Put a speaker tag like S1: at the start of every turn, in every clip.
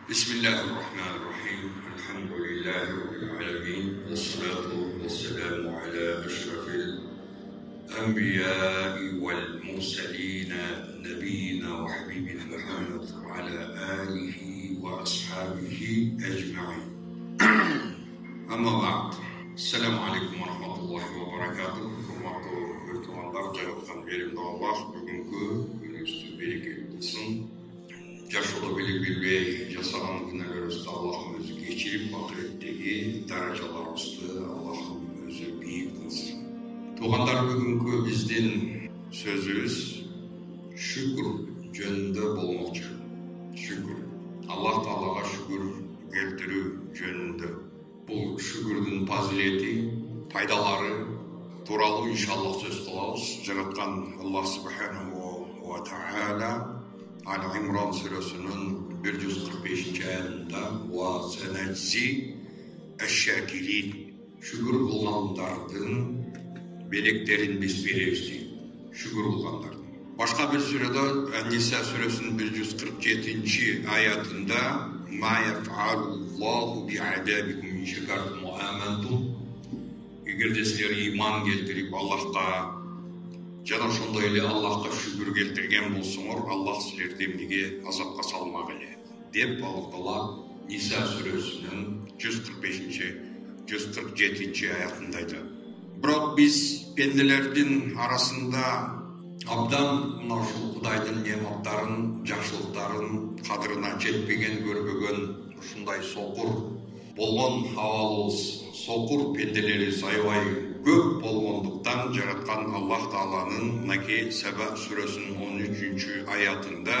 S1: Bismillahirrahmanirrahim. Elhamdülillahi Rabbil alemin. Vessalatu vesselamu ala eşrefil enbiyai vel murselina nebiyina ve habibina Muhammed ve ala alihi ve ashabihi ecma'in. Amma ba'd. Assalamu alaikum ve rahmatullahi ve berekatuhu. Hurmatlı öğretmenler, cevaptan verimli Allah bugünkü günümüzde bereketli olsun. Yaşlı bilip jasagan günlerimizi Allah'ın özü geçirip ahiretteki derecelerimizi Allah'ın özü büyük kılsın. Tuğanlar bugünkü bizden sözümüz şükür jönünde bolmakçı. Şükür. Allah Teala'ga şükür keltiriu jönünde. Bu şükürdün fazileti, faydaları tuuralı inşallah söz kılabız. Jaratkan Allah Subhanahu ve Teala Ali İmran Suresi'nin 145. ayetinde وَسَنَجْزِي الشَّاكِرِينَ şükür kılganlardan beleklerin biz veririz. Şükür kılganlardan. Başka bir surede Nisa Suresinin 147. ayetinde مَا يَفْعَلُ اللّٰهُ بِعَذَابِكُمْ اِنْ شَكَرْتُمْ وَآمَنْتُمْ Eğer de sizler iman geldirip Allah'ta jana şondой Allah'a şükür keltirgen bolsoңор, Allah sizlerdi emnege azapka salmak ele. Dep Allah Nisa Suresinin 145. 147. ayetinde aytadi. Biroq biz pendelerдің arasında abdan uşul Kudayдын ne'mattарын, жакшылыктарын кадырына жетпеген, көрбөгөн ушундай соқур болгон абалыбыз, соқур пенделери аябай көп болгондуктан жараткан Аллах Тааланын мынакей Саба сүрөсүнүн 13. аятында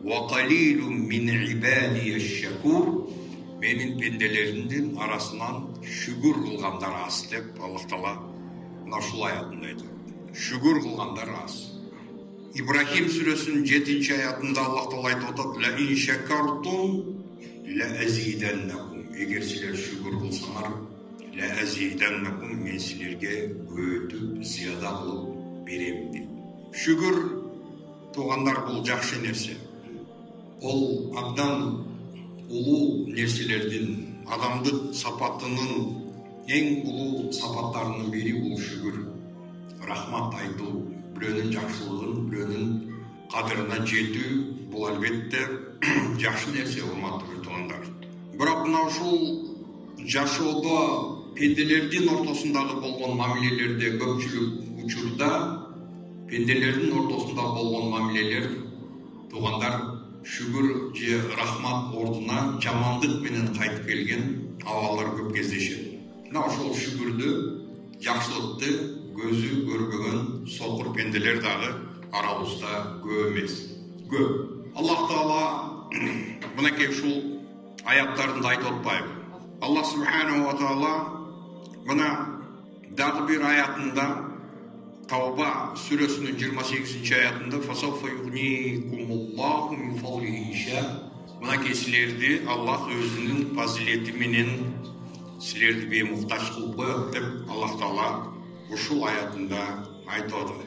S1: وَقَلِيلٌ مِنْ عِبَادِيَ الشَّكُورِ менин пенделеримдин арасынан шүгүр кылгандар аз деп Аллах Таала ушул аятында айтат. Шүгүр кылгандар аз. İbrahim сүрөсүнүн 7. аятында Аллах Таала айтып атат: "Ла ин шакартум ла азиданнакум" Эгер силер шүгүр кылсаңар, ла азиданнакум мен силерге көтүп, зияда кылып берем дейт. Шүгүр туугандар бул жакшы нерсе. Ол абдан улуу нерселердин, адамдык сапатынын эң улуу сапаттарынын бири бул шүгүр. Рахмат айтуу, бирөөнүн жакшылыгын, бирөөнүн кадырына жетүү бул албетте жакшы нерсе, урматтуу туугандар. Бирок мына ушул жашоодо пенделердин ортосундагы болгон мамилелерде көпчүлүк учурда пенделердин ортосунда болгон мамилелер туугандар шүгүр же рахмат ордуна жамандык менен кайтып келген абалдар көп кездешет. Мына ошол шүгүрдү, жакшылыкты көзү көрбөгөн соқур пенделер дагы арабызда көп эмес. Көп. Аллах Таала мынакей ушул аяттарында айтып атпайбы? Аллах Субханаху ва Таала мына дагы бир аятында Тауба сүрөсүнүн 28. аятында فَسَوْفَ يُغْنِيكُمُ اللّٰهُ مِنْ فَضْلِهِ إِنْ شَاءَ мынакей силерди Аллах өзүнүн фазилети менен силерди беймуктаж кылып коет деп Аллах Таала ушул аятында айтып атат.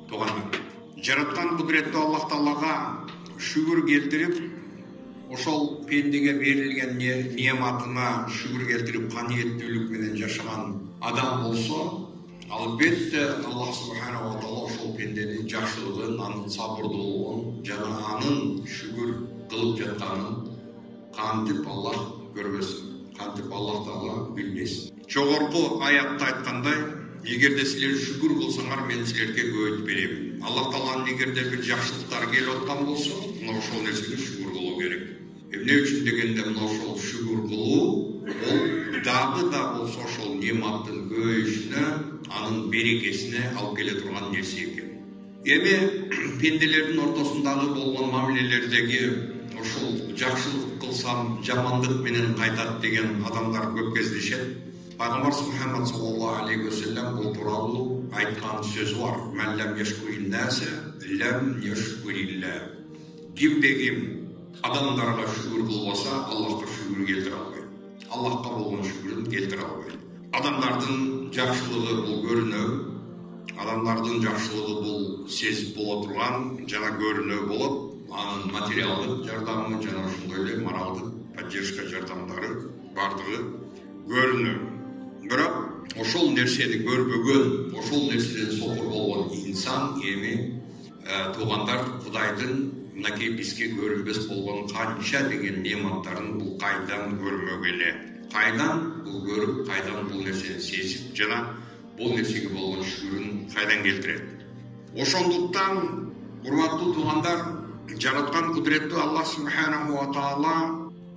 S1: Туугандар, жараткан кудуреттүү Аллах Таалага шүгүр келтирип, ошол пендеге берилген неаматына шүгүр келтирип, каниеттүүлүк менен жашаган адам болсо, албетте Аллах Субханаху ва Таала ошол пенденин жакшылыгын, анын сабырдуулугун жана анын шүгүр кылып жатканын кантип Аллах көрбөсүн, кантип Аллах Таала билбесин. Жогорку аятта айткандай, эгерде силер шүгүр кылсаңар, мен силерге көйт берем. Аллах Тааланын эгерде бир жакшылыктары келип аткан болсо, мына ошол нерсеге шүгүр кылуу керек. Эмне үчүн дегенде, мына ошол шүгүр кылуу бул дагы да болсо ошол неаматтын көбөйүшүнө, анын берекесине алып келе турган нерсе экен. Эми пенделердин ортосундагы болгон мамилелердеги ошол жакшылык кылсам жамандык менен кайтат деген адамдар көп кездешет. Пайгамбар Мухаммад саллаллаху алейхи ва саллям бул тууралуу айткан сөзү бар. "Мен лам яшкурин-наса лам яшкурилла." Кимде ким адамдарга шүгүр кылбаса, Аллахка шүгүр келтире албайт. Аллахка болгон шүгүрүн келтире албайт. Адамдардын жакшылыгы бул көрүнөк, адамдардын жакшылыгы бул сезип боло турган жана көрүнөк болот. анын материалдык жардамы жана ошондой эле моралдык поддержка жардамдары бардыгы көрүнөт. Бирок ошол нерсени көрбөгөн, ошол нерседен сокур болгон инсан эми туугандар Кудайдын мынакей бизге көрүнбөс болгон канча деген нематтарын бул кайдан көрмөк эле? Кайдан бул көрүп, кайдан бул нерсени сезип жана бул нерсеге болгон шүгүрүн кайдан келтирет? Ошондуктан урматтуу туугандар, жараткан кудуреттүү Аллах субханаху ва таала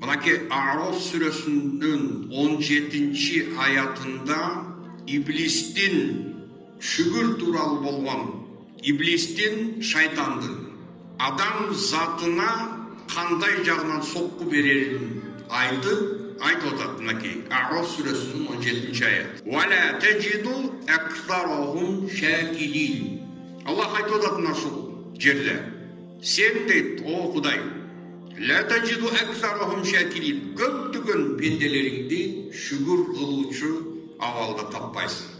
S1: мынакей А'роф сүрөсүнүн 17-ci аятында иблистин шүгүр тууралуу болгон, иблистин, шайтандын адам затына кандай жагынан сокку берерин айтып атат мынакей А'роф сүрөсүнүн 17-ci аят. Вала таджиду аксарахум шакилин. Аллах айтып атат мына ушул жерде. Сен дейт, о Кудай, ла таджиду аксарахум шакилин. Көптөгөн пенделериңди шүгүр кылуучу абалда таппайсың.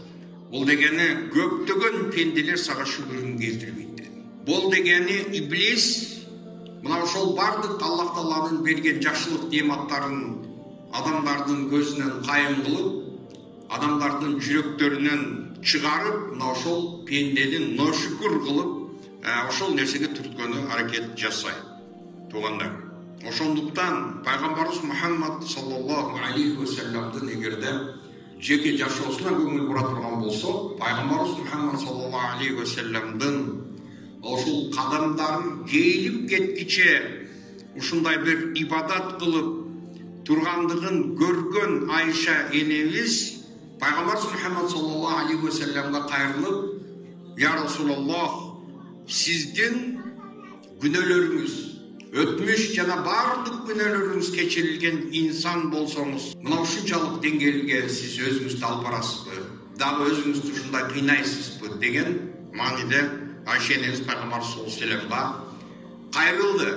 S1: Бул дегени көптөгөн пенделер сага шүгүрүн келтирбейт. Бул дегени иблис мына ошол бардык Аллах Тааланын берген жакшылык нематтарын адамдардын көзүнөн кайым кылып, адамдардын жүрөктөрүнөн чыгарып, мына ошол пендени ношүкүр кылып, ошол нерсеге түрткөнү аракет жасайт. Туугандар, ошондуктан пайгамбарыбыз Мухаммад саллаллаху алейхи ва салламдын эгерде жеке жашоосуна көңүл бура турган болсо, пайгамбарыбыз Мухаммад саллаллаху алейхи ва салламдын ошол кадамдарын жейилип кеткиче ушундай бир ибадат кылып тургандыгын көргөн Айша энебиз пайгамбарыбыз Мухаммад саллаллаху алейхи ва салламга кайрылып, я Расулаллах, сиздин күнөөлөрүңүз, өтмүш жана бардык күнөөлөрүңүз кечирилген инсан болсоңуз, мына ушунчалык деңгээлге сиз өзүңүздү алып барасызбы? Дагы өзүңүздү ушундай кыйнайсызбы? Деген мааниде Айша энебиз пайгамбарыбыз саллаллаху алейхи ва салламга кайрылды.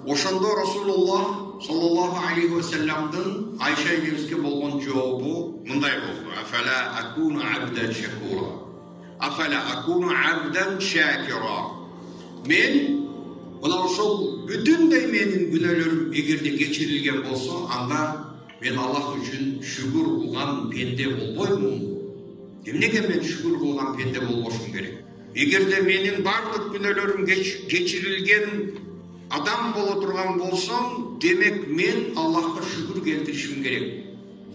S1: Ошондо Расулуллах саллаллаху алейхи ва салламдын Айша энебизге болгон жообу мындай болду. Афала акуну абдан шакура. Афала акуну абдан шакира. Мен мына ошол бүтүндөй менин күнөөлөрүм эгерде кечирилген болсо, анда мен Аллах үчүн шүгүр кылган пенде болбоймун. Эмнеге мен шүгүр кылган пенде болбошум керек? Эгерде менин бардык күнөөлөрүм кечирилген адам боло турган болсом, демек мен Аллахка шүгүр келтиришим керек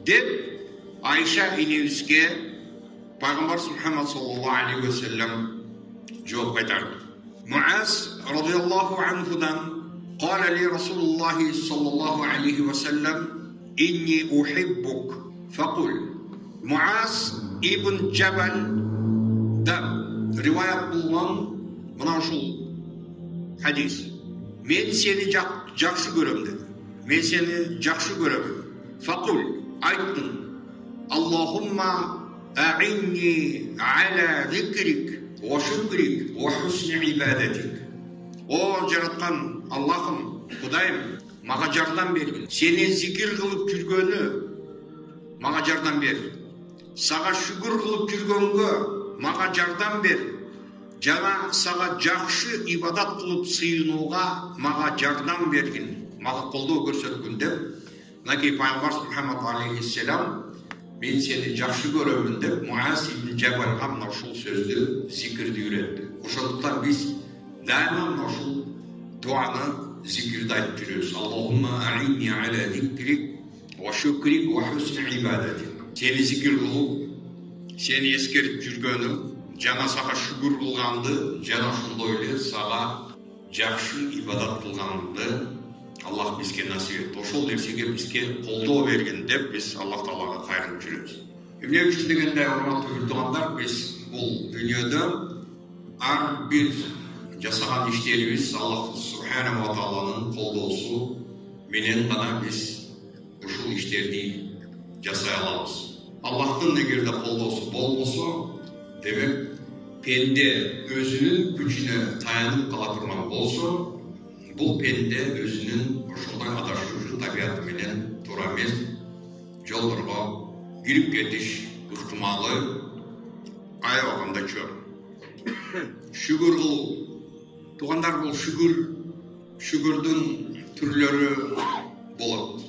S1: деп Айша энебизге пайгамбарыбыз Мухаммад саллаллаху алейхи ва саллам жооп кайтарды. Муаз радиаллаху анхудан قال لي رسول الله صلى الله عليه وسلم إني أحبك فقل. Муаз ибн Джабал да риwayat болгон мына ушул хадис. Мен сени жакшы көрөм деди. Мен сени жакшы көрөм. Факул, айттым. Аллахумма а'инни аля зикрик ва шукрик ва хусни ибадатик. О жараткан Аллахым, Кудайым, мага жардам бергин. Сени зикир кылып жүргөнү мага жардам бер. Сага шүгүр кылып жүргөнгө мага жардам бер. Жана сага жакшы ибадат кылып сыйынууга мага жардам бергин, мага колдоо көрсөткүн деп, мынакей пайгамбарыбыз Мухаммад алейхиссалам мен сени жакшы көрөмүн деп Муаз ибн Джабалга мына ушул сөздү, зикирди үйрөттү. Ошондуктан биз дайыма мына ушул дуаны, зикирди айтып жүрөбүз. Аллахумма а'инни аля зикрик ва шукрик ва хусни ибадатик. Сени зикир кылып, сени эскерип жүргөнү, жана сага шүгүр кылганды, жана ошондой эле сага жакшы ибадат кылганды Аллах бизге насип этти. Ошол нерсеге бизге колдоо бергин деп биз Аллах Таалага кайрылып жүрөбүз. Эмне үчүн дегенде, урматтуу туугандар, биз бул дүйнөдө ар бир жасаган иштерибиз Аллах субханаху ва тааланын колдоосу менен гана биз ушул иштерди жасай алабыз. Аллахтын эгерде колдоосу болбосо, демек пенде өзүнүн күчүнө таянып кала турган болсо, бул пенде өзүнүн ошондой адашуучу табияты менен туура эмес жолдорго кирип кетиш ыктымалы аябаганда чөп. Шүгүр кылуу. Туугандар, бул шүгүр Şükürdün türleri болады.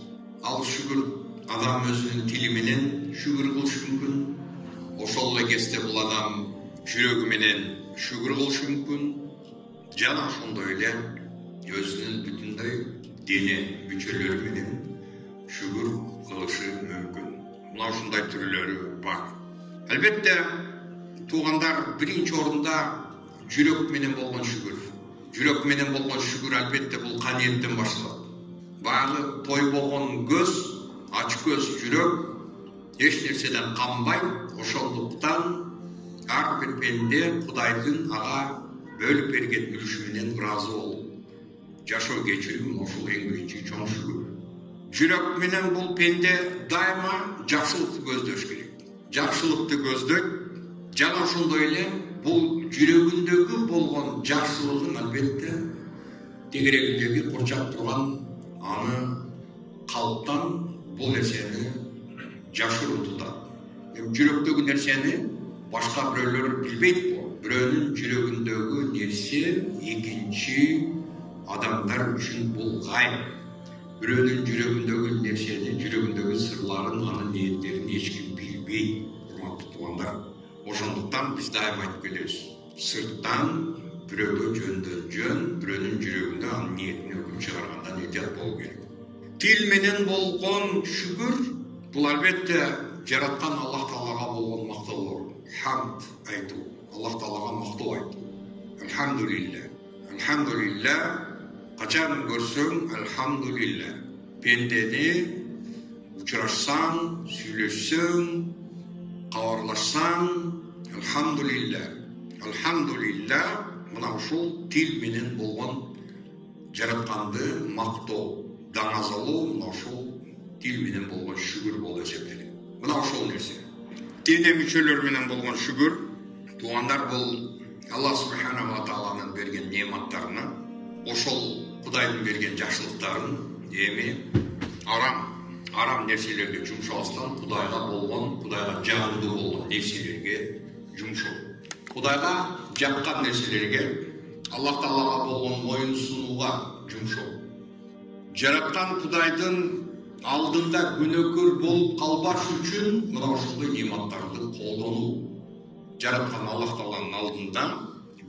S1: Al şükür adam özünün tili менен şükür kılышы мүмкүн. Ошол эле кезде бул адам жүрөгү менен шүгүр кылышы мүмкүн. Жана ошондой эле өзүнүн бүтүндөй дене мүчөлөрү менен шүгүр кылышы мүмкүн. Мына ушундай түрлөрү бар. Албетте туугандар биринчи орунда жүрөк менен болгон шүгүр. Жүрөк менен болгон шүгүр албетте бул каниеттен башталат. Багы тойбогон көз, ач көз жүрөк эч нерседен канбайт. Ошондуктан ар бир пенде Кудайдын ага бөлүп берген үлүшү менен ыраазы болуп жашоо кечирүү ошол эң биринчи чоң шүгүр. Жүрөк менен бул пенде дайыма жакшылыкты көздөш керек. Жакшылыкты көздөйт. Жана ошондой эле бул жүрөгүндөгү болгон жакшылыгын албетте тегерегиндеги курчап турган аны калыптан бул нерсени жашыруу тутат. Жүрөктөгү нерсени башка бирөөлөр билбейт бул. Бирөөнүн жүрөгүндөгү нерсе экинчи адамдар үчүн бул гайып. Бирөөнүн жүрөгүндөгү нерсени, жүрөгүндөгү сырларын, анын ниеттерин эч ким билбейт, урматтуу туугандар. Ошондуктан биз дайыма айтып келебиз. Сырттан бирөөгө жөн, бирөөнүн жүрөгүндө анын ниетине өкүм чыгаргандан этият болуу керек. Тил менен болгон шүгүр бул албетте жараткан Аллах Таалага болгон мактоолор. Хамд айтуу, Аллах Таалага мактоо айтуу. Алхамдулилля. Алхамдулилля. Качан көрсөң, алхамдулилля. Пендени учурашсаң, сүйлөшсөң, кабарлашсаң, алхамдулилля. Алхамдулилля. Мына ушул тил менен болгон жаратканды мактоо, даңазалоо, мына ушул тил менен болгон шүгүр болуп эсептелет. Мына ошол нерсе. Дене мүчөлөр менен болгон шүгүр, туугандар бул Аллах субханаху ва тааланын берген неаматтарына, ошол Кудайдын берген жакшылыктарын эми арам нерселерге жумшабастан Кудайга болгон, Кудайга жагымдуу болгон нерселерге жумшоо. Кудайга жаккан нерселерге, Аллах Таалага болгон моюн сунууга жумшоо. Жараткан Кудайдын алдында күнөөкөр болуп калбаш үчүн мына ошондой неаматтарды колдонуу. Жараткан Аллах Тааланын алдында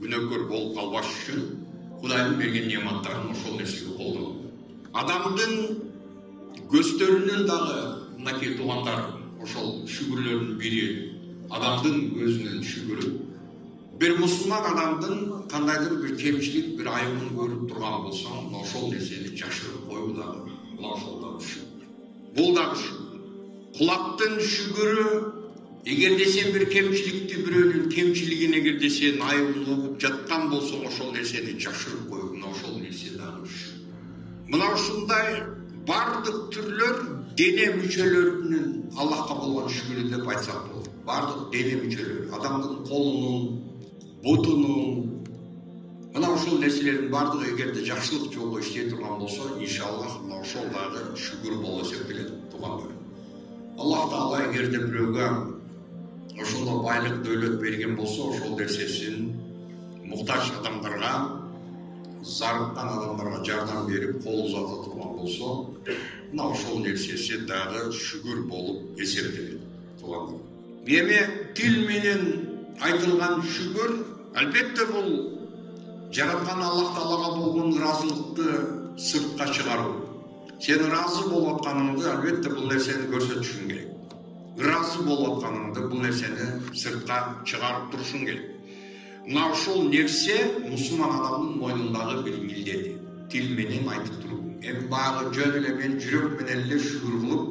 S1: күнөөкөр болуп калбаш үчүн Кудайдын берген неаматтарын ошол нерсеге колдонуу. Адамдын көздөрүнүн дагы мынакей туугандар ошол шүгүрлөрдүн бири адамдын көзүнүн шүгүрү. Бир мусулман адамдын кандайдыр бир кемчилик, бир айыбын көрүп турган болсо, ошол нерсени жашырып коюу дагы ошол дагы шүгүр. Бул дагы шүгүр. Кулактын шүгүрү, эгерде сен бир кемчиликти, бирөөнүн кемчилигин эгерде сен айыбын угуп жаткан болсоң, ошол нерсени жашырып коюу, ошол нерсе дагы шүгүр. Мына ушундай бардык түрлөр дене мүчөлөрүнүн Аллахка болгон шүгүрү деп айтсак болот. Бардык дене мүчөлөр, адамдын колунун, бутунун, мына ошол нерселердин бардыгы эгерде жакшылык жолго иштей турган болсо, иншаллах мына ошол дагы шүгүр болуп эсептелет туугандар. Аллах Таала эгерде бирөөгө ошондой байлык, дөөлөт берген болсо, ошол нерсесин муктаж адамдарга, зарыккан адамдарга жардам берип, кол узата турган болсо, мына ошол нерсеси дагы шүгүр болуп эсептелет туугандар. Эми тил менен айтылган шүгүр, албетте бул жараткан Аллах Таалага болгон ыраазылыкты сыртка чыгаруу. Сен ыраазы болуп атканыңды албетте бул нерсени көрсөтүшүң керек. Ыраазы болуп атканыңды бул нерсени сыртка чыгарып турушуң керек. Мына ушул нерсе мусулман адамдын мойнундагы бир милдети. Тил менен айтып туруу. Эми багы жөн эле мен жүрөк менен эле шүгүр кылып,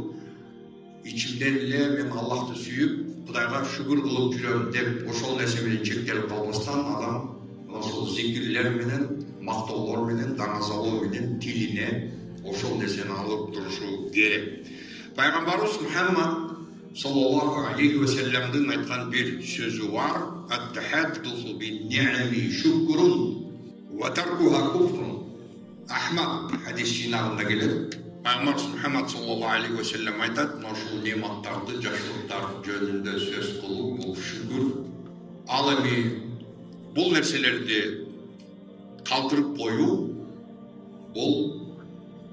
S1: ичимден эле мен Аллахты сүйүп, Кудайга шүгүр кылып жүрөм деп ошол нерсе менен чектелип калбастан, адам ошол зикирлер менен, мактоолор менен, даңазалоо менен тилине ошол нерсени алып турушу керек. Пайгамбарыбыз Мухаммад sallallahu aleyhi ve sellem'den aytkan bir sözü var. Et-tehaddusu bin-ni'ami şükrun ve terkuha kufrun. Ahmad hadis-i ağında gelir. Peygamberimiz Muhammed sallallahu aleyhi ve sellem aytat, şu nimettardı, yaşlıklar jönünde söz kılıp bu şükür. Alemi bu nerselerdi kaldırıp koyu, Бул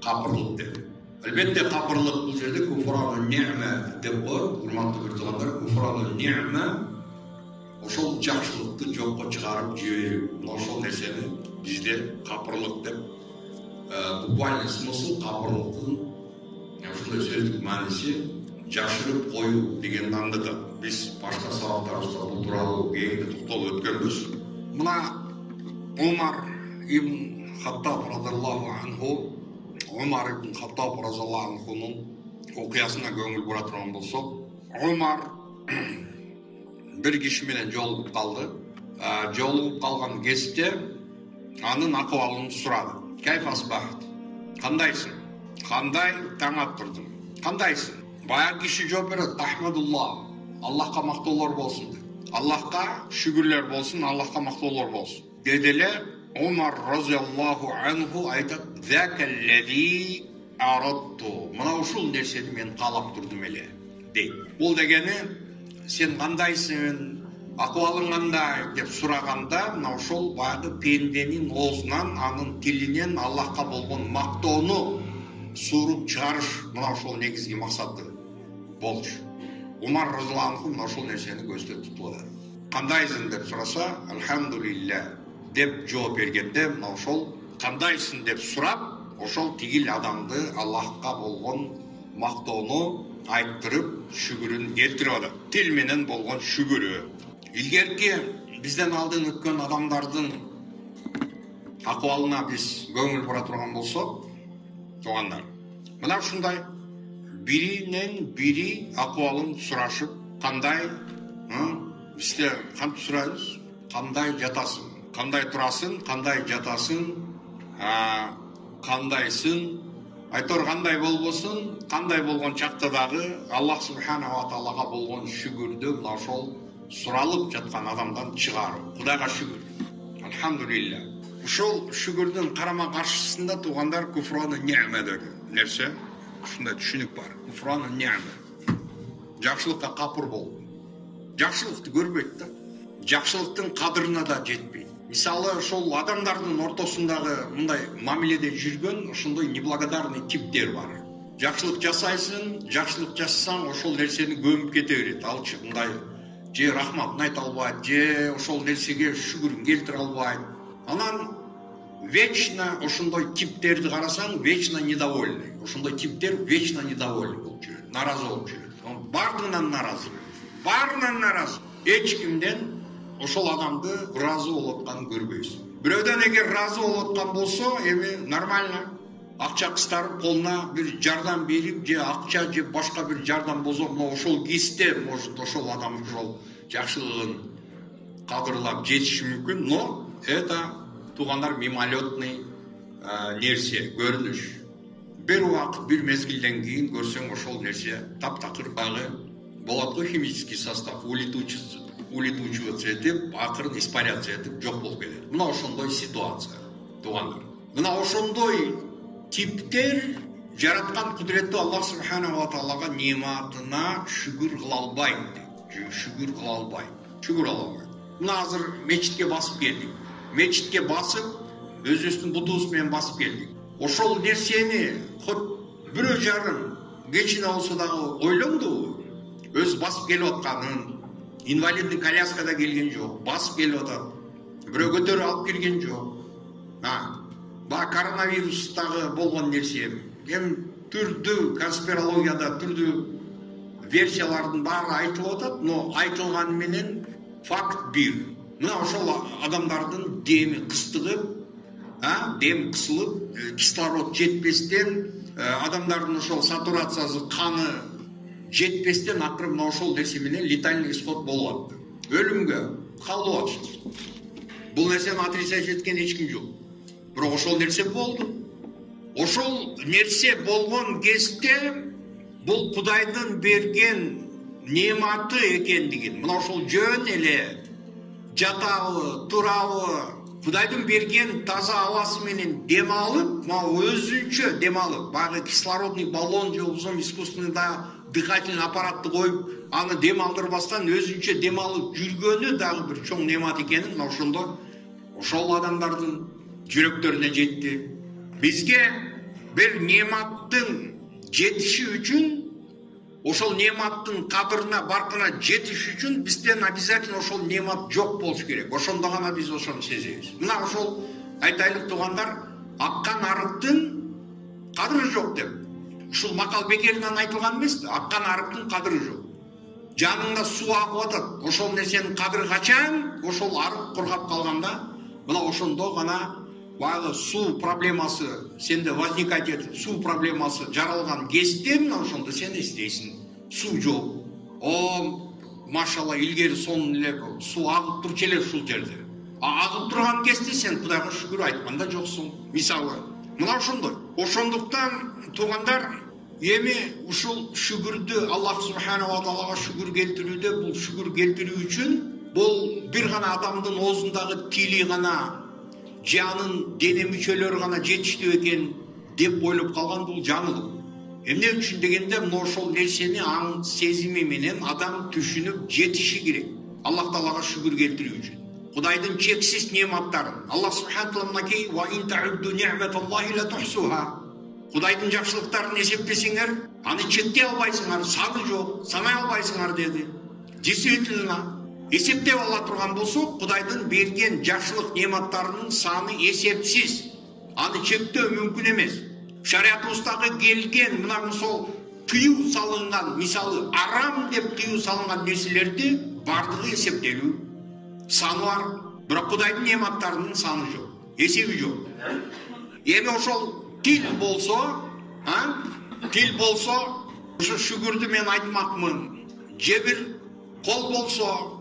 S1: капырлык деп. Албетте капырлык бул жерде куфрану ни'ма деп коюп, урматтуу бир туугандар, куфрану ни'ма ошол жакшылыкты жокко чыгарып жиберип, ошол нерсени бизде капырлык деп. Буквальный смысл капырлыктын ушундай сөздүк мааниси жашырып коюу дегенди аңдатат. Биз башка сабактарыбызда бул тууралуу кеңири токтолуп өткөнбүз. Мына Умар ибн Хаттаб радиллаху анху, Умар ибн Хаттаб разияллаху анхунун окуясына көңүл бура турган болсок, Умар бир киши менен жолугуп калды. Жолугуп калган кезде анын акыбалын сурады. Кайф асбахт? Кандайсың? Кандай таң аттырдың? Кандайсың? Баягы киши жооп берет, Ахмадуллах, Аллахка мактоолор болсун деп. Аллахка шүгүрлөр болсун, Аллахка мактоолор болсун. Деди эле Умар разияллаху анху айтат, "Закаллази арадту." Мына ушул нерсени мен каалап турдум эле, дейт. Бул дегени сен кандайсың, акыбалың кандай деп сураганда, мына ошол баягы пенденин оозунан, анын тилинен Аллахка болгон мактоону сууруп чыгарыш, мына ошол негизги максаты болчу. Умар разияллаху анху мына ошол нерсени көздө тутуп алат. Кандайсың деп сураса, "Алхамдулиллах" деп жооп бергенде, мына ошол кандайсың деп сурап, ошол тигил адамды Аллахка болгон мактоону айттырып, шүгүрүн келтирип атат. Тил менен болгон шүгүрү. Илгерки бизден алдын өткөн адамдардын акыбалына биз көңүл бура турган болсок, туугандар, мына ушундай биринен бири акыбалын сурашып, кандай, бизде кантип сурайбыз? Кандай жатасың? Кандай турасың? Кандай жатасың? Кандайсың? Айтор кандай болбосун, кандай болгон чакта дагы Аллах субханаху ва таалага болгон шүгүрдү мына ошол суралып жаткан адамдан чыгаруу. Кудайга шүгүр. Алхамдулиллах. Ушул шүгүрдүн карама каршысында туугандар куфрану ни'ма деген нерсе, ушундай түшүнүк бар. Куфрану ни'ма. Жакшылыкка капыр болуу. Жакшылыкты көрбөйт да. Жакшылыктын кадырына да жетпейт. Мисалы, ошол адамдардын ортосундагы мындай мамиледе жүргөн ошондой неблагодарный типтер бар. Жакшылык жасайсың, жакшылык жасасаң, ошол нерсени көмүп кете берет. Алчы мындай же рахматын айта албайт, же ошол нерсеге шүгүрүн келтире албайт. Анан вечно ошондой типтерди карасаң, вечно недовольный. Ошондой типтер вечно недовольный болуп жүрөт, наразы болуп жүрөт. Бардыгынан наразы. Баарынан наразы. Эч кимден ошол адамды ыраазы болуп атканын көрбөйсүң. Бирөөдөн эгер ыраазы болуп аткан болсо, эми нормально. Акча кыстарып, колуна бир жардам берип, же акча же башка бир жардам болсо, ошол кезде может ошол адам ошол жакшылыгын кадырлап жетиши мүмкүн, но это туугандар мимолетный нерсе, көрүнүш. Бир убакыт, бир мезгилден кийин көрсөң ошол нерсе таптакыр багы болот го, химический состав улетучиваться этип, акырын испаряться этип жок болуп кетет. Мына ошондой ситуация, туугандар. Мына ошондой типтер жараткан кудуреттүү Аллах субханаху ва таалага нематына шүгүр кыла албайт. Шүгүр кыла албайт. Шүгүр ала албайт. Мына азыр мечитке басып келдик. Мечитке басып, өзүбүздүн бутубуз менен басып келдик. Ошол нерсени хоть бирөө жарым кечине болсо дагы ойлоңду. Өз басып келип атканын, инвалидный коляскада келген жок, басып келип атат. Бирөө көтөрүп алып келген жок. Ба коронавирустагы болгон нерсе. Эми түрдүү конспирологияда түрдүү версиялардын баары айтылып атат, но айтылганы менен факт бир. Мына ошол адамдардын деми кыстыгып, дем кысылып, кислород жетпестен, адамдардын ошол сатурациясы, каны жетпестен акыры мына ошол нерсе менен летальный исход болуп атты. Өлүмгө калып атышты. Бул нерсени отрицать эткен эч ким жок. Бирок ошол нерсе болду. Ошол нерсе болгон кезде бул Кудайдын берген нематы экендигин, мына ошол жөн эле жатабы, турабы, Кудайдын берген таза абасы менен дем алып, өзүнчө дем алып, баягы кислородный баллон же болбосо искусственный дыхательный аппаратты коюп, аны дем алдырбастан өзүнчө дем алып жүргөнү дагы бир чоң немат экенин ошондо ошол адамдардын жүрөктөрүнө жетти. Бизге бир нематтын жетиши үчүн, ошол нематтын кадырына, баркына жетиш үчүн бизден обязательно ошол немат жок болуш керек. Ошондо гана биз ошону сезебиз. Мына ошол айтайлык туугандар, аккан арыктын кадыры жок деп. Ушул макал бекеринен айтылган эмес, аккан арыктын кадыры жок. Жаныңда суу агып атат, ошол нерсенин кадыры качан ошол арык кургап калганда, мына ошондо гана баягы суу проблемасы сенде возникать этип, суу проблемасы жаралган кезде мына ошондо сен эстейсиң. Суу жок. О, машалла, илгери сонун эле суу агып турчу эле ушул жерде. Агып турган кезде сен Кудайга шүгүр айтканда жоксуң. Мисалы, мына ошондой. Ошондуктан туугандар, эми ушул шүгүрдү Аллах субханаху ва таалага шүгүр келтирүүдө, бул шүгүр келтирүү үчүн бул бир гана адамдын оозундагы тили гана, жанын дене мүчөлөрү гана жетиштүү экен деп ойлоп калган, бул жаңылык. Эмне үчүн дегенде, мына ошол нерсени аң сезими менен адам түшүнүп жетиши керек. Аллах таалага шүгүр келтирүү үчүн. Кудайдын чексиз нематтарын Аллах субханаху ва таалаки ва ин та'удду ни'маталлахи ла тухсуха. Кудайдын жакшылыктарын эсептесеңер, аны чектей албайсыңар, саны жок, санай албайсыңар деди. Действительно, эсептеп ала турган болсок, Кудайдын берген жакшылык нематтарынын саны эсепсиз. Аны чектөө мүмкүн эмес. Шариятыбыздагы келген мына ошол тыюу салынган, мисалы арам деп тыюу салынган нерселерди бардыгы эсептелүү. Саны бар, бирок Кудайдын нематтарынын саны жок, эсеби жок. Эми ошол тил болсо, ошо шүгүрдү мен айтмакмын. Же бир кол болсо,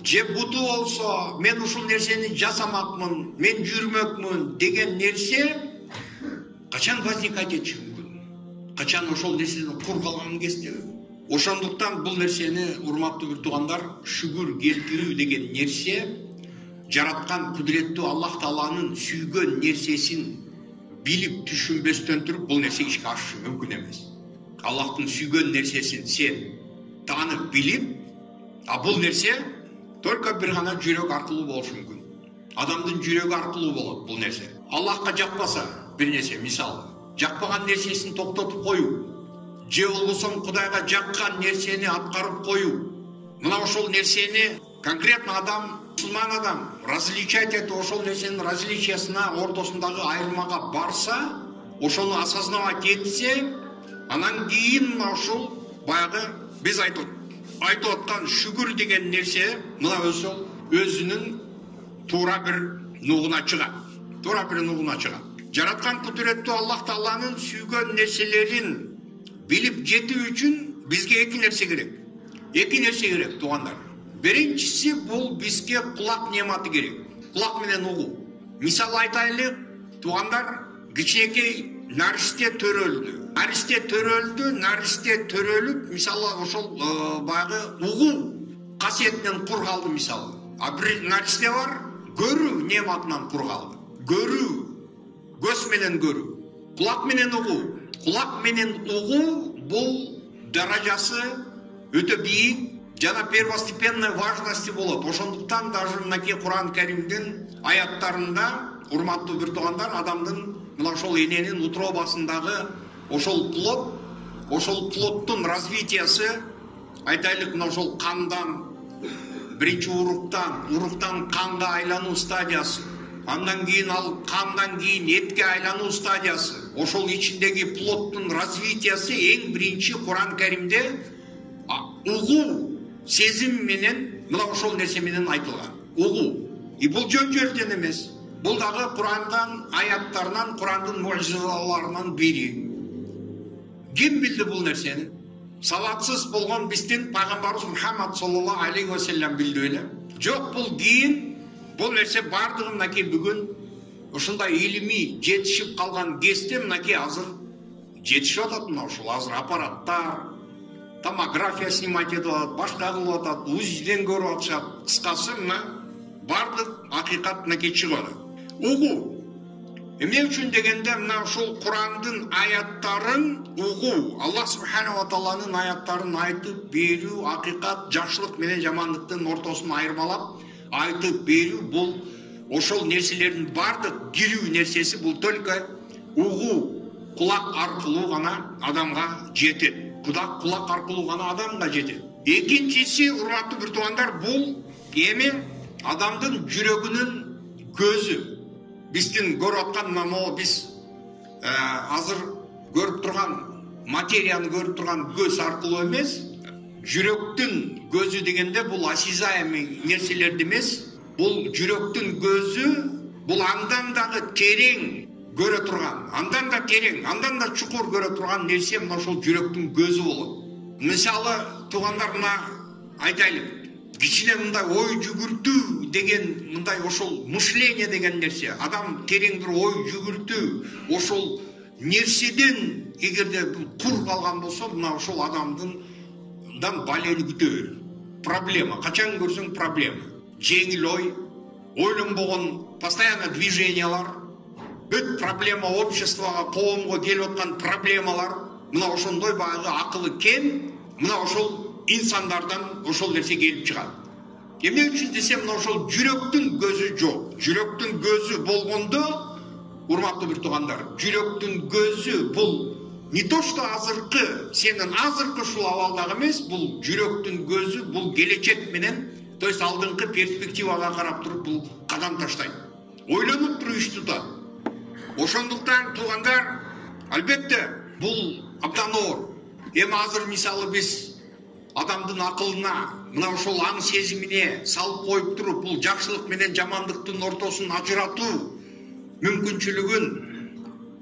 S1: же буту болсо, мен ушул нерсени жасамакмын, мен жүрмөкмүн деген нерсе качан возникать этиши мүмкүн? Качан ошол нерседен кур калган кезде? Ошондуктан бул нерсени, урматтуу бир туугандар, шүгүр келтирүү деген нерсе жараткан кудуреттүү Аллах тааланын сүйгөн нерсесин билип түшүнбөстөн туруп бул нерсе ишке ашышы мүмкүн эмес. Аллахтын сүйгөн нерсесин сен таанып билип, бул нерсе только бир гана жүрөк аркылуу болушу мүмкүн. Адамдын жүрөгү аркылуу болот бул нерсе. Аллахка жакпаса бир нерсе, мисалы, жакпаган нерсесин токтотуп коюу, же болбосо Кудайга жаккан нерсени аткарып коюу. Мына ошол нерсени конкретно адам, мусулман адам различать этип, ошол нерсенин различиясына, ортосундагы айырмага барса, ошону осознавать этсе, анан кийин мына ушул баягы биз айтып аткан шүгүр деген нерсе мына өзүнүн туура бир нугуна чыгат. Жараткан кудуреттүү Аллах тааланын сүйгөн нерселерин билип жетүү үчүн бизге эки нерсе керек, туугандар. Биринчиси, бул бизге кулак нематы керек. Кулак менен угуу. Мисал айтайлык, туугандар, кичинекей наристе төрөлдү. Наристе төрөлүп, мисалы ошол баягы угуу касиетинен кур калды мисалы. А бир наристе бар, көрүү нематынан кур калды. Көрүү, көз менен көрүү, кулак менен угуу. Кулак менен угуу бул даражасы өтө бийик жана первостепенной важности болот. Ошондуктан даже мынакей Кур'ан Каримдин аяттарында, урматтуу бир туугандар, адамдын мына ошол эненин утробасындагы ошол плоттун развитиясы, айтайлык мына ошол кандан, биринчи уруктан канга айлануу стадиясы, андан кийин ал кандан кийин этке айлануу стадиясы, ошол ичиндеги плоттун развитиясы эң биринчи Кур'ан Каримде угуу, сезим менен мына ошол нерсе менен айтылган. Угуу. И бул жөн жерден эмес. Бул дагы Кур'андын аяттарынан, Кур'андын муъжизаларынан бири. Ким билди бул нерсени? Саватсыз болгон биздин пайгамбарыбыз Мухаммад саллаллаху алейхи ва саллям билди беле? Жок, бул кийин бул нерсе бардыгы мынакей бүгүн ушундай илимий жетишип калган кезде мынакей азыр жетишип атат. Мына ушул азыр аппараттар, томография снимать этип атат, башка кылып атат, УЗИден көрүп атышат. Кыскасы мына бардык акыйкат мынакей чыгып атат. Угуу. Эмне үчүн дегенде мына ушул Кур'андын аяттарын угуу, Аллах субханаху ва тааланын аяттарын айтып берүү, акыйкат, жакшылык менен жамандыктын ортосун айырмалап айтып берүү, бул ошол нерселердин бардык кирүү нерсеси, бул только угуу кулак аркылуу гана адамга жетет. Кулак аркылуу гана адамга жетет. Экинчиси, урматтуу бир туугандар, бул эми адамдын жүрөгүнүн көзү. Биздин көрүп аткан могу биз азыр көрүп турган материяны көрүп турган көз аркылуу эмес, жүрөктүн көзү дегенде бул осязаемый нерселерди эмес, бул жүрөктүн көзү, бул андан дагы терең көрө турган, андан да терең, андан да чукур көрө турган нерсе мына ошол жүрөктүн көзү болот. Мисалы, туугандар, мына айтайлык, кичине мындай ой жүгүртүү деген, мындай ошол мышление деген нерсе, адам терең бир ой жүгүртүү, ошол нерседен эгерде кур калган болсо, мына ошол адамдан балени күтө бер. Проблема, качан көрсөң проблема. Жеңил ой, ойлонбогон постоянно движениялар, бүт проблема обществого, коомго келип аткан проблемалар, мына ошондой баягы акылы кем, мына ошол инсандардан ошол нерсе келип чыгат. Эмне үчүн десем, мына ошол жүрөктүн көзү жок. Жүрөктүн көзү болгондо, урматтуу бир туугандар, жүрөктүн көзү бул не то что азыркы, сенин азыркы ушул абалдагы эмес, бул жүрөктүн көзү, бул келечек менен, то есть алдыңкы перспективага карап туруп бул кадам таштайт. Ойлонуп туруп иш тутат. Ошондуктан туугандар, албетте бул абдан оор. Эми азыр мисалы биз адамдын акылына, мына ошол аң сезимине салып коюп туруп, бул жакшылык менен жамандыктын ортосун ажыратуу мүмкүнчүлүгүн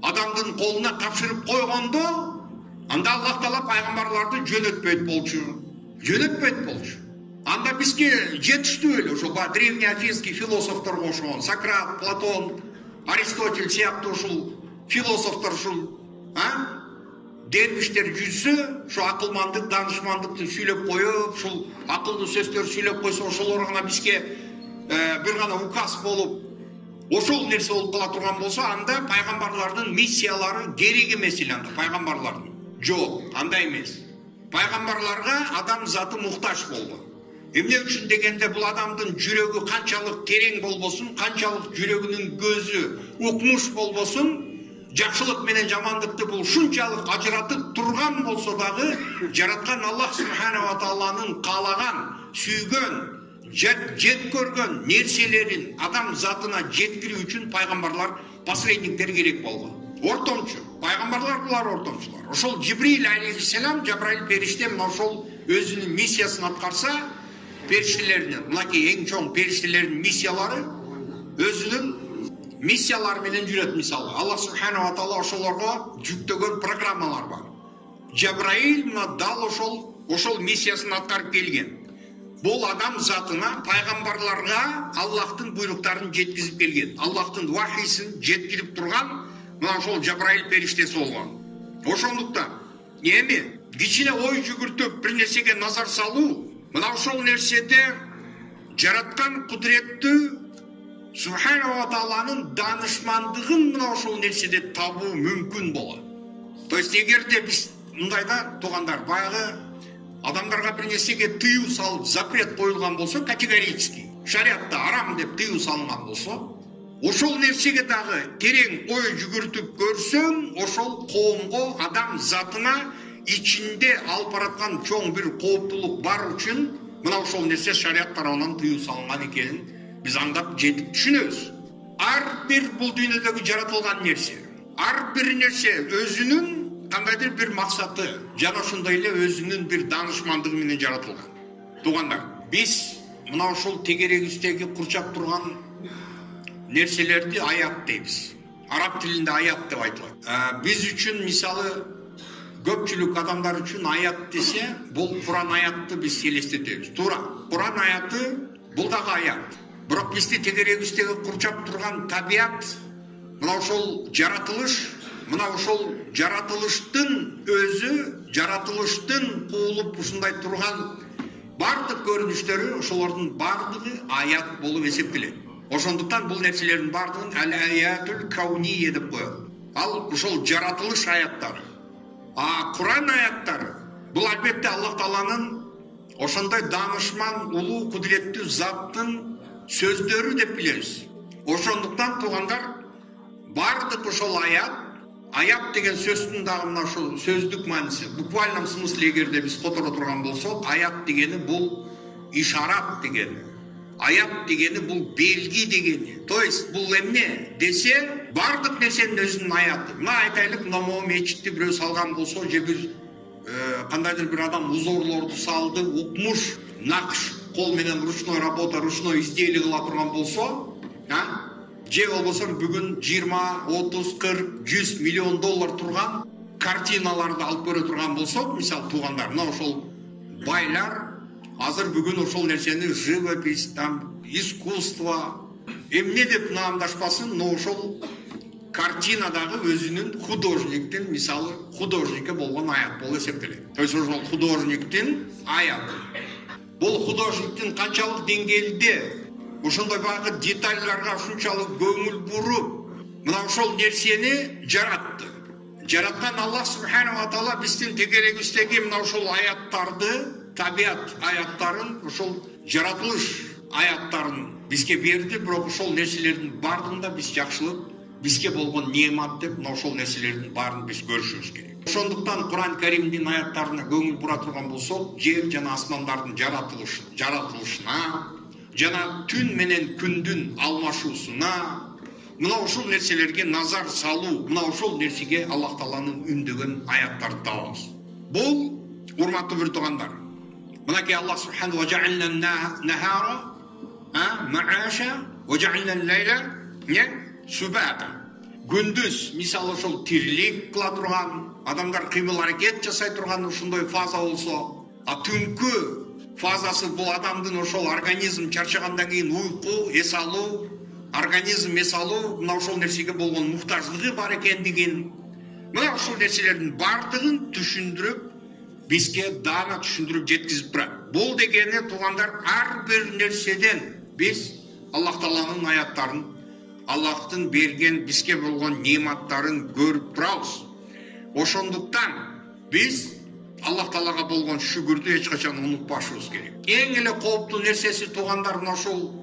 S1: адамдын колуна тапшырып койгондо, анда Аллах Таала пайгамбарларды жөнөтпөйт болчу. Анда бизге жетиштүү эле ошол древнеафинский философторго окшогон, Сократ, Платон, Аристотель сыяктуу ушул философтор, ушул дервиштер жүрсө, ошо акылмандык, данышмандыкты сүйлөп коюп, ушул акылдуу сөздөр сүйлөп койсо, ошолор гана бизге бир гана указ болуп, ошол нерсе болуп кала турган болсо, анда пайгамбарлардын миссиялары керек эмес эле. Анда пайгамбарлардын жок, андай эмес. Пайгамбарларга адам заты муктаж болгон. Эмне үчүн дегенде, бул адамдын жүрөгү канчалык терең болбосун, канчалык жүрөгүнүн көзү укмуш болбосун, жакшылык менен жамандыкты бул шунчалык ажыратып турган болсо дагы, жараткан Аллах Субханаху ва Тааланын каалаган, сүйгөн, жет көргөн нерселерин адам затына жеткирүү үчүн пайгамбарлар, посредниктер керек болгон. Ортомчу, пайгамбарлар булар ортомчулар. Ошол Жибрил алейхиссалам, Жабраил периште, ошол өзүнүн миссиясын аткарса, периштелердин, мынакей эң чоң периштелердин миссиялары өзүнүн миссиялары менен жүрөт. Мисалы, Аллах Субханаху ва Таала ошолорго жүктөгөн программалар бар. Жабраил мына дал ошол миссиясын аткарып келген. Бул адам затына, пайгамбарларга Аллахтын буйруктарын жеткизип келген. Аллахтын вахийсин жеткирип турган мына ошол Жабраил периштеси болгон. Ошондуктан эми кичине ой жүгүртүп бир нерсеге назар салуу, мына ошол нерседе жараткан кудуреттүү Субханаху ва Тааланын данышмандыгын мына ошол нерседе табуу мүмкүн болот. То есть эгерде биз мындайда туугандар, баягы адамдарга бир нерсеге тыюу салып, запрет коюлган болсо, категорически шариатта арам деп тыюу салынган болсо, ошол нерсеге дагы терең ой жүгүртүп көрсөң, ошол коомго, адам затына ичинде алып бараткан чоң бир кооптулук бар үчүн мына ошол нерсе шариат тарабынан тыюу салынган экенин биз аңдап жетип түшүнөбүз. Ар бир бул дүйнөдөгү жаратылган нерсе, ар бир нерсе өзүнүн кандайдыр бир максаты, жана ошондой эле өзүнүн бир данышмандыгы менен жаратылган. Туугандар, биз мына ошол тегерегибиздеги курчап турган нерселерди аят дейбиз. Араб тилинде аят деп айтылат. Биз үчүн мисалы көпчүлүк адамдар үчүн аят десе, бул Куран аятты биз элестетебиз. Туура, Куран аяты бул дагы аят. Бирок бизди тегерегибиздеги курчап турган табият, мына ошол жаратылыш, мына ошол жаратылыштын өзү, жаратылыштын куулуп ушундай турган бардык көрүнүштөрү, ошолордун бардыгы аят болуп эсептелет. Ошондуктан бул нерселердин бардыгын ал-аятул кауние деп коет. Ал ошол жаратылыш аяттары. Куран аяттары бул албетте Аллах Тааланын ошондой данышман, улуу, кудуреттүү заттын сөздөрү деп билебиз. Ошондуктан туугандар, бардык ошол аят Аят деген сөздің дағы мына ошол сөздүк мааниси, буквальном смысле эгерде биз которо турган болсок, аят дегени бул ишарат дегени. Аят дегени бул белги дегени. То есть бул эмне десе, бардык нерсенин өзүнүн аяты. Мына айтайлык, мына могу мечитти бирөө салган болсо, же бир кандайдыр бир адам узорлорду салды, укмуш, накш, кол менен ручной работа, ручной изделие кыла турган болсо, же болбосо бүгүн 20, 30, 40, 100 миллион доллар турган картиналарды алып көрө турган болсок, мисалы туугандар, мына ошол байлар азыр бүгүн ошол нерсени живопись, там искусство эмне деп наамдашпасын, но ошол картинадагы өзүнүн художниктин, мисалы художникке болгон аят болуп эсептелет. То есть ошол художниктин аяты. Бул художниктин канчалык деңгээлде ошондой багы детальларга ушунчалык көңүл буруп, мына ошол нерсени жаратты. Жараткан Аллах субханаху ва таала биздин тегерегибиздеги мына ошол аяттарды, табиат аяттарын, ошол жаратылыш аяттарын бизге берди, бирок ошол нерселердин бардыгында биз жакшылык, бизге болгон неемат деп, мына ошол нерселердин баарын биз көрүшүбүз керек. Ошондуктан Кур'ан Каримдин аяттарына көңүл бура турган болсок, жер жана асмандардын жаратылышына, жана түн менен күндүн алмашуусуна, мына ошол нерселерге назар салуу, мына ошол нерсеге Аллах Тааланын үндөгөн аяттарды табабыз. Бул, урматтуу бир туугандар, мынакей Аллах субханаху ва жа'ална нахара ма'аша ва жа'ална лейла субата. Күндүз, мисалы ошол тирлик кыла турган, адамдар кыймыл аракет жасай турган ушундай фаза болсо, а түнкү фазасы бул адамдын ошол организм чарчагандан кийин уйку, эс алуу, организм эс алуу, мына ошол нерсеге болгон муктаждыгы бар экендигин, мына ошол нерселердин бардыгын түшүндүрүп, бизге даана түшүндүрүп жеткизип турат. Бул дегени туугандар, ар бир нерседен биз Аллах Тааланын аяттарын, Аллахтын берген бизге болгон неематтарын көрүп турабыз. Ошондуктан биз Аллах Таалага болгон шүгүрдү эч качан унутпашыбыз керек. Эң эле кооптуу нерсеси туугандар, ошол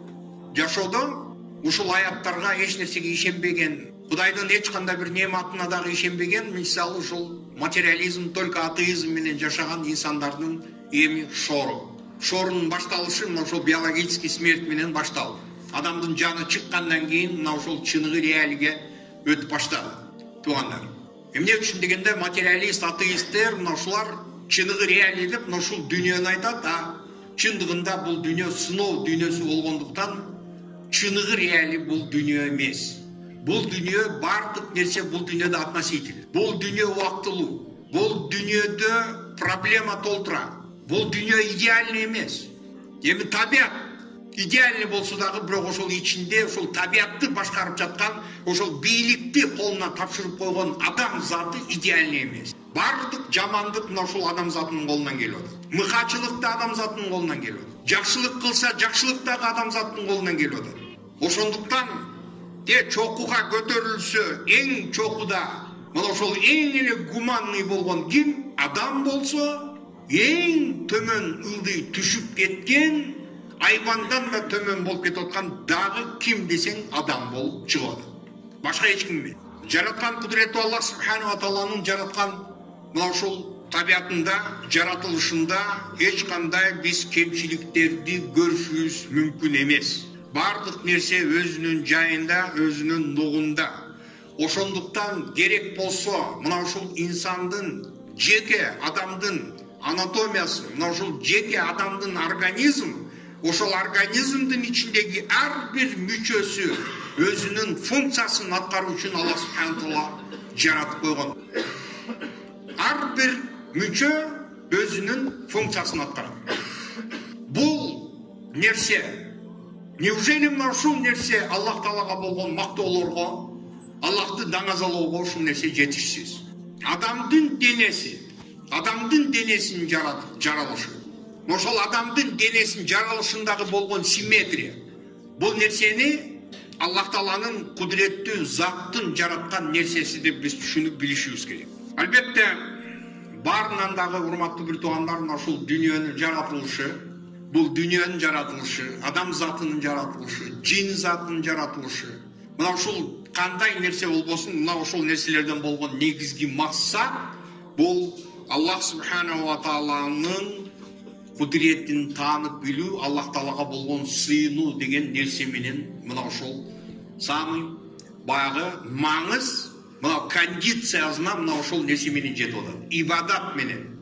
S1: жашоодо ушул аяттарга эч нерсеге ишенбеген, Кудайдын эч кандай бир неематына дагы ишенбеген, мисалы ушул материализм, только атеизм менен жашаган инсандардын эми шору. Шорунун башталышы мына ошол биологический смерть менен башталды. Адамдын жаны чыккандан кийин мына ошол чыныгы реалиге өтүп баштады. Туугандар, эмне үчүн дегенде материалист, атеисттер мына ушулар чыныгы реалий деп мына ушул дүйнөнү айтат, чындыгында бул дүйнө сыноо дүйнөсү болгондуктан чыныгы реалий бул дүйнө эмес. Бул дүйнө, бардык нерсе бул дүйнөдө относитель. Бул дүйнө убактылуу. Бул дүйнөдө проблема толтура. Бул дүйнө идеальный эмес. Эми табиат идеальный болсо дагы, бирок ошол ичинде ошол табиатты башкарып жаткан, ошол бийликти колуна тапшырып койгон адам заты идеальный эмес. Бардык жамандык мына ошол адам затынын колунан келип атат. Мыкачылык да адам затынын колунан келип атат. Жакшылык кылса, жакшылык дагы адам затынын колунан келип атат. Ошондуктан чокуга көтөрүлсө, эң чокуда мына ошол эң эле гуманный болгон ким? Адам болсо, эң төмөн ылдый түшүп кеткен, айбандан да төмөн болуп кетип аткан дагы ким десең адам болуп чыгып атат. Башка эч ким эмес. Жараткан кудуреттүү Аллах субханаху ва тааланын жараткан мына ошол табиатында, жаратылышында эч кандай биз кемчиликтерди көрүшүбүз мүмкүн эмес. Бардык нерсе өзүнүн жайында, өзүнүн нугунда. Ошондуктан керек болсо, мына ушул инсандын, жеке адамдын анатомиясы, мына ушул жеке адамдын организм, ошол организмдин ичиндеги ар бир мүчөсү өзүнүн функциясын аткаруу үчүн Аллах субханаху ва таала жаратып койгон. Ар бир мүчө өзүнүн функциясын аткарат. Бул нерсе, неужели мына ушул нерсе Аллах Таалага болгон мактоолорго, Аллахты даңазалоого ушул нерсе жетишсиз. Адамдын денеси, адамдын денесинин жаралышы, ошол адамдын денесинин жаралышындагы болгон симметрия, бул нерсени Аллах Тааланын кудуреттүү заттын жараткан нерсеси деп биз түшүнүп билишибиз керек. Албетте, баарынан дагы урматтуу бир туугандар, ушул дүйнөнүн жаратылышы, бул дүйнөнүн жаратылышы, адам затынын жаратылышы, жин затынын жаратылышы, мына ушул кандай нерсе болбосун, мына ошол нерселерден болгон негизги максат бул Аллах субханаху ва тааланын кудуретин таанып билүү, Аллах таалага болгон сыйынуу деген нерсе менен мына ошол самый баягы маңыз, мына кондициясына мына ошол нерсе менен жетип атат. Ибадат менен.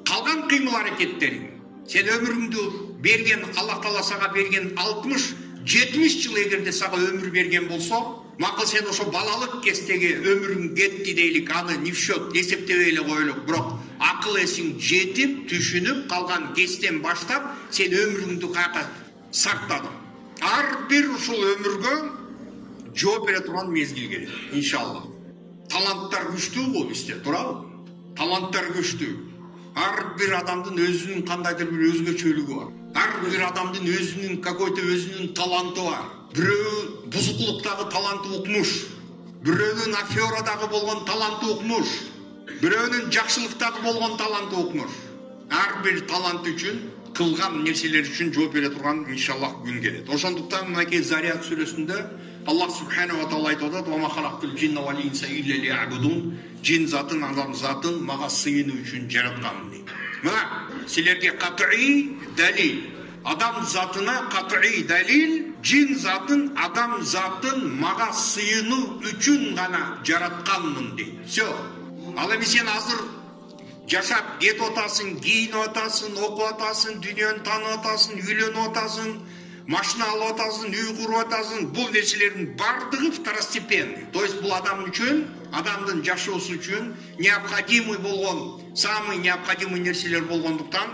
S1: Калган кыймыл аракеттериң, сен өмүрүңдү берген, Аллах таала сага берген 60-70 жыл эгерде сага өмүр берген болсо, макул сен ошо балалык кездеги өмүрүң кетти дейлик, аны не в счет эсептебей эле коелук, бирок акыл эсиң жетип, түшүнүп калган кезден баштап сен өмүрүңдү каяка сактадың. Ар бир ушул өмүргө жооп бере турган мезгил келет, иншалла. Таланттар күчтүү болуп бизде, туурабы? Таланттар күчтүү. Ар бир адамдын өзүнүн кандайдыр бир өзгөчөлүгү бар. Ар бир адамдын өзүнүн какой-то өзүнүн таланты бар. Бирөө бузукулуктагы таланты укмуш, бирөөнүн аферадагы болгон таланты укмуш, бирөөнүн жакшылыктагы болгон таланты укмуш. Ар бир талант үчүн, кылган нерселер үчүн жооп бере турган иншаллах күн келет. Ошондуктан мынакей Зарiyat сүрөсүндө Аллах субханаху ва таала айтып атат: "Ва ма халактул джинна вал инса илля ли'абудун." Жин затын, адам затын мага сыйынуу үчүн жараткам дейт. Мына силерге кат'ий далил. Адам затына кат'ий далил, жин затын, адам затын мага сыйынуу үчүн гана жаратканмын дейт. Всё. Ал эми сен азыр жашап кетип атасың, кийинип атасың, окуп атасың, дүйнөнү таанып атасың, үйлөнүп атасың, машина алып атасың, үй куруп атасың. Бул нерселердин бардыгы второстепенный. То есть бул адам үчүн, адамдын жашоосу үчүн необходимый болгон, самый необходимый нерселер болгондуктан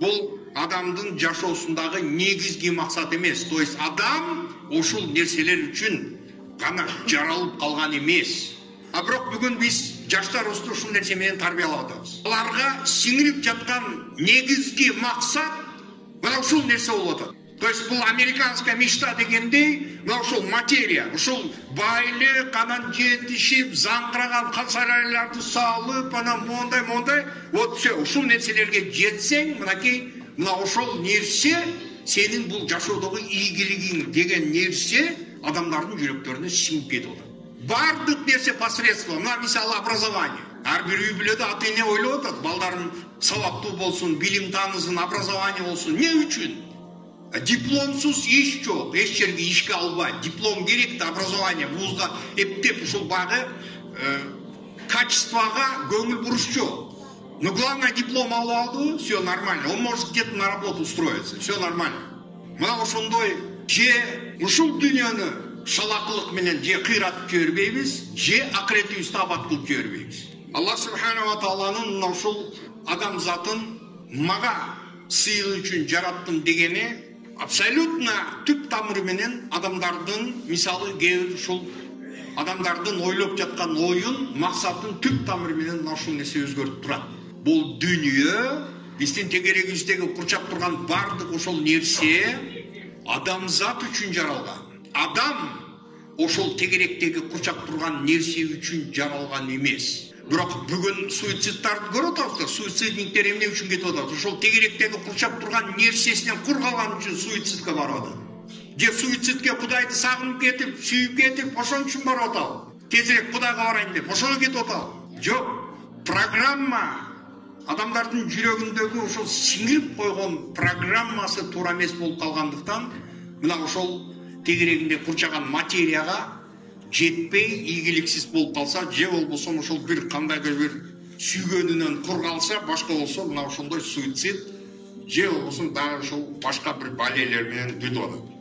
S1: бул адамдын жашоосундагы негизги максат эмес. То есть адам ушул нерселер үчүн гана жаралып калган эмес. А бирок бүгүн биз жаштарыбызды ушул нерсе менен тарбиялап атабыз. Аларга сиңирип жаткан негизги максат мына ушул нерсе болуп атат. То есть бұл американская мечта дегендей, мына ушул материя, ушул байлык, анан жетишип, заңкыраган сарайларды салып, анан мондай, вот все, ушул нерселерге жетсең, мынакей, мына ушул нерсе сенин бул жашоодогу ийгилигиң деген нерсе адамдардын жүрөктөрүнө сиңип кетип атат. Бардык нерсе посредством, мына мисалы образование. Ар бир үй бүлөдө ата эне ойлоп атат, балдарым сабаттуу болсун, билим таанысын, образование болсун. Не үчүн? Дипломсуз иш жок, эч жерге ишке албайт. Диплом керек да, образование, вузга эптеп ушул багы качествого көңүл буруш жок. Но главное диплом алып алды, все нормально. Он может где-то на работу устроиться, все нормально. Мына ошондой же ушул дүйнөнү шалакылык менен же кыйратып жибербейбиз, же акыретибизди абад кылып жибербейбиз. Аллах субханаху ва тааланын мына ушул адам затын мага сыйынуу үчүн жараттым дегени абсолютно түп тамыры менен адамдардын, мисалы кээ ушул адамдардын ойлоп жаткан оюн, максатын түп тамыры менен ушул нерсе өзгөртүп турат. Бул дүйнө, биздин тегерегибиздеги курчап турган бардык ошол нерсе адамзат үчүн жаралган. Адам ошол тегеректеги курчап турган нерсе үчүн жаралган эмес. Бирок бүгүн суицидтарды көрүп атабыз. Суицидниктер эмне үчүн кетип атат? Ошол тегеректеги курчап турган нерсесинен кур калган үчүн суицидке барып атат. Же суицидке Кудайды сагынып кетип, сүйүп кетип, ошон үчүн барып атат. Тезирээк Кудайга барайын деп, ошону кетип атат. Жок, программа адамдардын жүрөгүндөгү ошол сиңирип койгон программасы туура эмес болуп калгандыктан, мына ошол тегерегинде курчаган материяга жетпей, ийгиликсиз болуп калса, же болбосо ошол бир кандайдыр бир сүйгөнүнөн кур калса, башка болсо мына ошондой суицид, же болбосо дагы ошол башка бир балелер менен бүтүп атат.